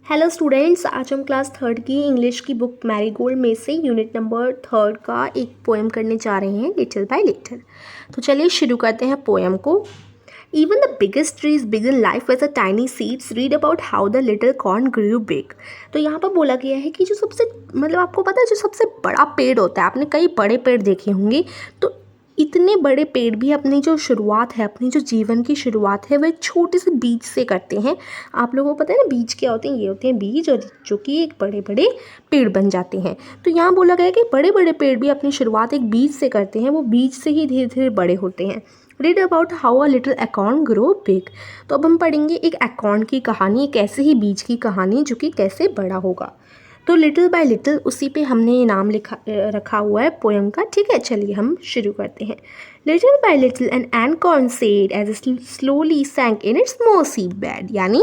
Hello students, आज हम class third की इंग्लिश की बुक मैरीगोल्ड में से यूनिट नंबर थर्ड का एक पोएम करने जा रहे हैं, लिटिल बाय लिटिल। तो चलिए शुरू करते हैं पोएम को। Even the biggest trees begin life as a tiny seeds, read about how the little corn grew big. तो यहाँ पर बोला गया है कि जो सबसे आपको पता है जो सबसे बड़ा पेड़ होता है, आपने कई बड़े पेड़ देखे होंगे, तो इतने बड़े पेड़ भी अपनी जो शुरुआत है, अपनी जो जीवन की शुरुआत है, वह एक छोटे से बीज से करते हैं। आप लोगों को पता है ना बीज क्या होते हैं? ये होते हैं बीज, और जो कि एक बड़े बड़े पेड़ बन जाते हैं। तो यहाँ बोला गया है कि बड़े बड़े पेड़ भी अपनी शुरुआत एक बीज से करते हैं, वो बीज से ही धीरे धीरे बड़े होते हैं। Read about how a little acorn grow big. तो अब हम पढ़ेंगे एक एकॉर्न की कहानी, एक ऐसे ही बीज की कहानी जो कि कैसे बड़ा होगा। तो लिटिल बाय लिटिल उसी पे हमने ये नाम रखा हुआ है पोएम का। ठीक है, चलिए हम शुरू करते हैं। Little by little an acorn said as slowly sank in its mossy bed, यानी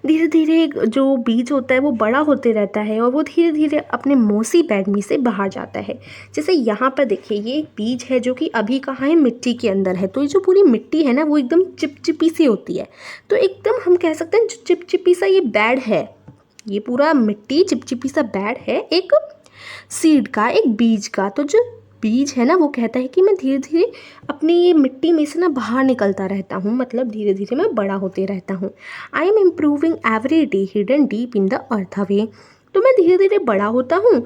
धीरे धीरे जो बीज होता है वो बड़ा होते रहता है और वो धीरे धीरे अपने मोसी बेड में से बाहर जाता है। जैसे यहाँ पर देखिए, ये एक बीज है जो कि अभी कहाँ है, मिट्टी के अंदर है। तो ये जो पूरी मिट्टी है ना, वो एकदम चिपचिपी सी होती है। तो एकदम हम कह सकते हैं चिपचिपी सा ये बेड है, ये पूरा मिट्टी चिपचिपी सा बेड है एक सीड का, एक बीज का। तो जो बीज है ना, वो कहता है कि मैं धीरे धीरे अपनी ये मिट्टी में से ना बाहर निकलता रहता हूँ, मतलब धीरे धीरे मैं बड़ा होते रहता हूँ। I am improving every day hidden deep in the earth way. तो मैं धीरे धीरे बड़ा होता हूँ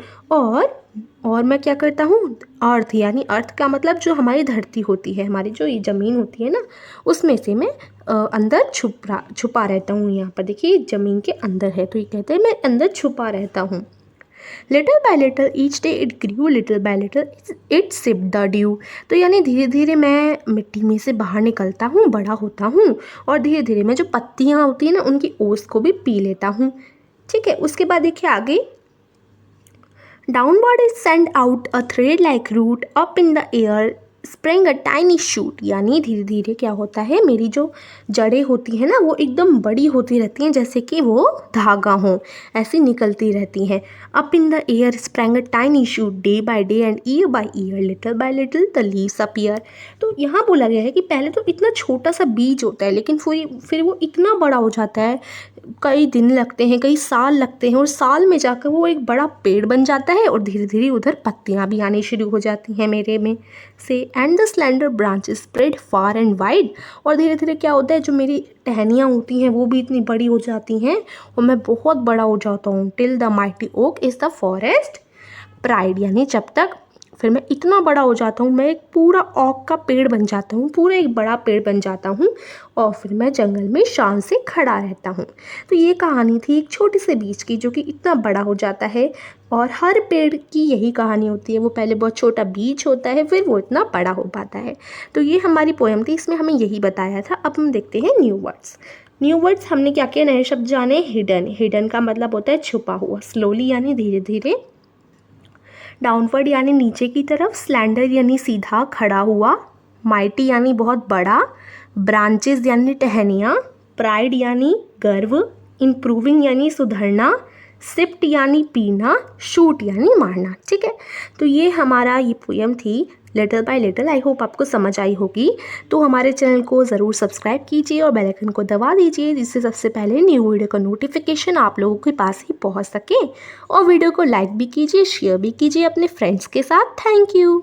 और मैं क्या करता हूँ, अर्थ यानी अर्थ का मतलब जो हमारी धरती होती है, हमारी जो ये ज़मीन होती है ना, उसमें से मैं अंदर छुपा रहता हूँ। यहाँ पर देखिए ज़मीन के अंदर है, तो ये कहते हैं मैं अंदर छुपा रहता हूँ। Little by little each day it grew, little by little it sipped the due. तो यानी धीरे धीरे मैं मिट्टी में से बाहर निकलता हूँ, बड़ा होता हूँ, और धीरे धीरे मैं जो पत्तियाँ होती हैं ना, उनकी ओस को भी पी लेता हूँ। ठीक है, उसके बाद देखिए आगे, downward it send out a thread like root, up in the air spring a tiny shoot. यानी धीरे धीरे क्या होता है, मेरी जो जड़ें होती हैं ना, वो एकदम बड़ी होती रहती हैं, जैसे कि वो धागा हो, ऐसी निकलती रहती हैं। Up in the air spring a tiny shoot, day by day and year by year, little by little the leaves appear. तो यहाँ बोला गया है कि पहले तो इतना छोटा सा बीज होता है, लेकिन फिर वो इतना बड़ा हो जाता है, कई दिन लगते हैं, कई साल लगते हैं, और साल में जाकर वो एक बड़ा पेड़ बन जाता है, और धीरे धीरे उधर पत्तियाँ भी आनी शुरू हो जाती हैं मेरे में से। And the slender branches spread far and wide. और धीरे धीरे क्या होता है, जो मेरी टहनियाँ होती हैं वो भी इतनी बड़ी हो जाती हैं और मैं बहुत बड़ा हो जाता हूँ। Till the mighty oak is the forest pride, यानी जब तक फिर मैं इतना बड़ा हो जाता हूँ, मैं एक पूरा ओक का पेड़ बन जाता हूँ, पूरा एक बड़ा पेड़ बन जाता हूँ, और फिर मैं जंगल में शान से खड़ा रहता हूँ। तो ये कहानी थी एक छोटे से बीज की जो कि इतना बड़ा हो जाता है, और हर पेड़ की यही कहानी होती है, वो पहले बहुत छोटा बीज होता है, फिर वो इतना बड़ा हो पाता है। तो ये हमारी पोएम थी, इसमें हमें यही बताया था। अब हम देखते हैं न्यू वर्ड्स। न्यू वर्ड्स हमने क्या किया, नए शब्द जाने। हिडन, हिडन का मतलब होता है छुपा हुआ। स्लोली यानी धीरे धीरे। डाउनवर्ड यानी नीचे की तरफ। स्लैंडर यानी सीधा खड़ा हुआ। माइटी यानी बहुत बड़ा। ब्रांचेस यानी टहनियाँ। प्राइड यानी गर्व। इम्प्रूविंग यानी सुधरना। सिप्ट यानी पीना। शूट यानी मारना। ठीक है, तो ये हमारा ये पोएम थी little by little. I hope आपको समझ आई होगी। तो हमारे चैनल को ज़रूर सब्सक्राइब कीजिए और बेल आइकन को दबा दीजिए, जिससे सबसे पहले न्यू वीडियो का नोटिफिकेशन आप लोगों के पास ही पहुंच सके। और वीडियो को लाइक भी कीजिए, शेयर भी कीजिए अपने फ्रेंड्स के साथ। Thank you.